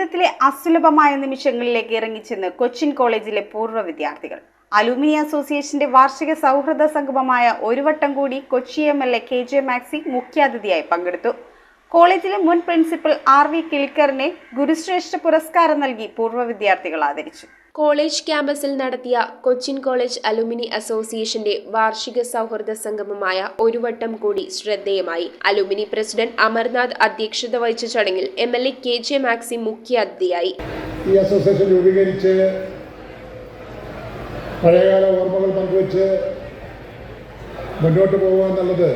ജീവിതത്തിലെ അസുലഭമായ നിമിഷങ്ങളിലേക്ക് ഇറങ്ങിച്ചെന്ന് കൊച്ചിൻ കോളേജിലെ പൂർവ്വ വിദ്യാർത്ഥികൾ. അലുമിനി അസോസിയേഷന്റെ വാർഷിക സൗഹൃദ സംഗമമായ ഒരു വട്ടം കൂടി കൊച്ചി MLA KJ മാക്സി മുഖ്യാതിഥിയായി പങ്കെടുത്തു. കോളേജിലെ മുൻ പ്രിൻസിപ്പൽ RV കിളിക്കറിനെ ഗുരുശ്രേഷ്ഠ പുരസ്കാരം നൽകി പൂർവ്വ വിദ്യാർത്ഥികൾ ആദരിച്ചു. കോളേജ് ക്യാമ്പസിൽ നടത്തിയ കൊച്ചിൻ കോളേജ് അലുമിനി അസോസിയേഷന്റെ വാർഷിക സൗഹൃദ സംഗമമായ ഒരു വട്ടം കൂടി ശ്രദ്ധേയമായി. അലുമിനി പ്രസിഡന്റ് അമർനാഥ് അധ്യക്ഷത വഹിച്ച ചടങ്ങിൽ MLA KJ മാക്സി മുഖ്യാതിഥിയായി. ഈ അസോസിയേഷൻ രൂപീകരിച്ച് പഴയകാല ഓർമ്മകൾ പങ്കുവച്ച് മുന്നോട്ട് പോകുക എന്നുള്ളത്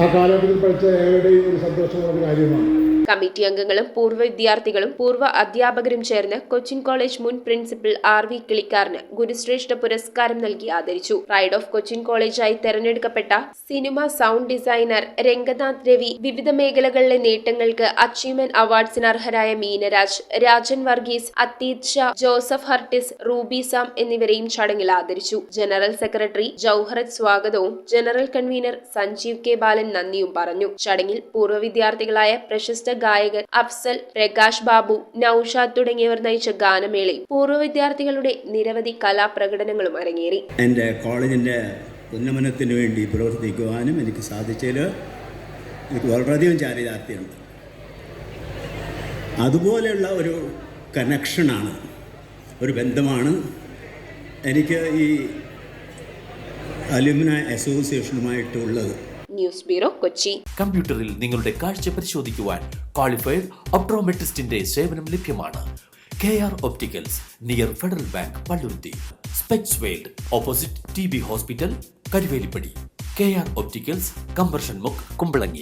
ആ കാലഘട്ടത്തിൽ പഠിച്ച ഏവരുടെയും ഒരു സന്തോഷമുള്ള കാര്യമാണ്. കമ്മിറ്റി അംഗങ്ങളും പൂർവ്വ വിദ്യാർത്ഥികളും പൂർവ്വ അധ്യാപകരും ചേർന്ന് കൊച്ചിൻ കോളേജ് മുൻ പ്രിൻസിപ്പൽ RV കിളിക്കാറിന് ഗുരുശ്രേഷ്ഠ പുരസ്കാരം നൽകി ആദരിച്ചു. പ്രൈഡ് ഓഫ് കൊച്ചിൻ കോളേജായി തെരഞ്ഞെടുക്കപ്പെട്ട cinema sound designer Ranganath Ravi, വിവിധ മേഖലകളിലെ നേട്ടങ്ങൾക്ക് അച്ചീവ്മെന്റ് അവാർഡ്സിന് അർഹരായ മീനരാജ്, രാജൻ വർഗീസ്, അത്തീത് ഷാ, ജോസഫ് ഹർട്ടിസ്, റൂബി സാം എന്നിവരെയും ചടങ്ങിൽ ആദരിച്ചു. ജനറൽ സെക്രട്ടറി ജൌഹറത്ത് സ്വാഗതവും general convener Sanjeev K Balan നന്ദിയും പറഞ്ഞു. ചടങ്ങിൽ പൂർവ്വ വിദ്യാർത്ഥികളായ പ്രശസ്ത ഗായകൻ അഫ്സൽ, പ്രകാശ് ബാബു, നൌഷാദ് തുടങ്ങിയവർ നയിച്ച ഗാനമേളയും പൂർവ്വ വിദ്യാർത്ഥികളുടെ നിരവധി കലാപ്രകടനങ്ങളും അരങ്ങേറി. എൻ്റെ കോളേജിൻ്റെ ഉന്നമനത്തിന് വേണ്ടി പ്രവർത്തിക്കുവാനും എനിക്ക് സാധിച്ചതിൽ എനിക്ക് വളരെയധികം ചാരിതാർത്ഥ്യമുണ്ട്. അതുപോലെയുള്ള ഒരു കണക്ഷനാണ്, ഒരു ബന്ധമാണ് എനിക്ക് ഈ അലുമിനി അസോസിയേഷനുമായിട്ടുള്ളത്. News bureau, Kochi. കമ്പ്യൂട്ടറിൽ നിങ്ങളുടെ കാഴ്ച പരിശോധിക്കുവാൻ ക്വാളിഫൈഡ് ഒപ്ട്രോമെട്രിസ്റ്റിന്റെ സേവനം ലഭ്യമാണ്. KR opticals, near Federal Bank, Palluruthy. Specs world, opposite TB hospital, Karuvelippady. KR opticals, കമ്പർഷൻ മുക്ക്, കുമ്പളങ്ങി.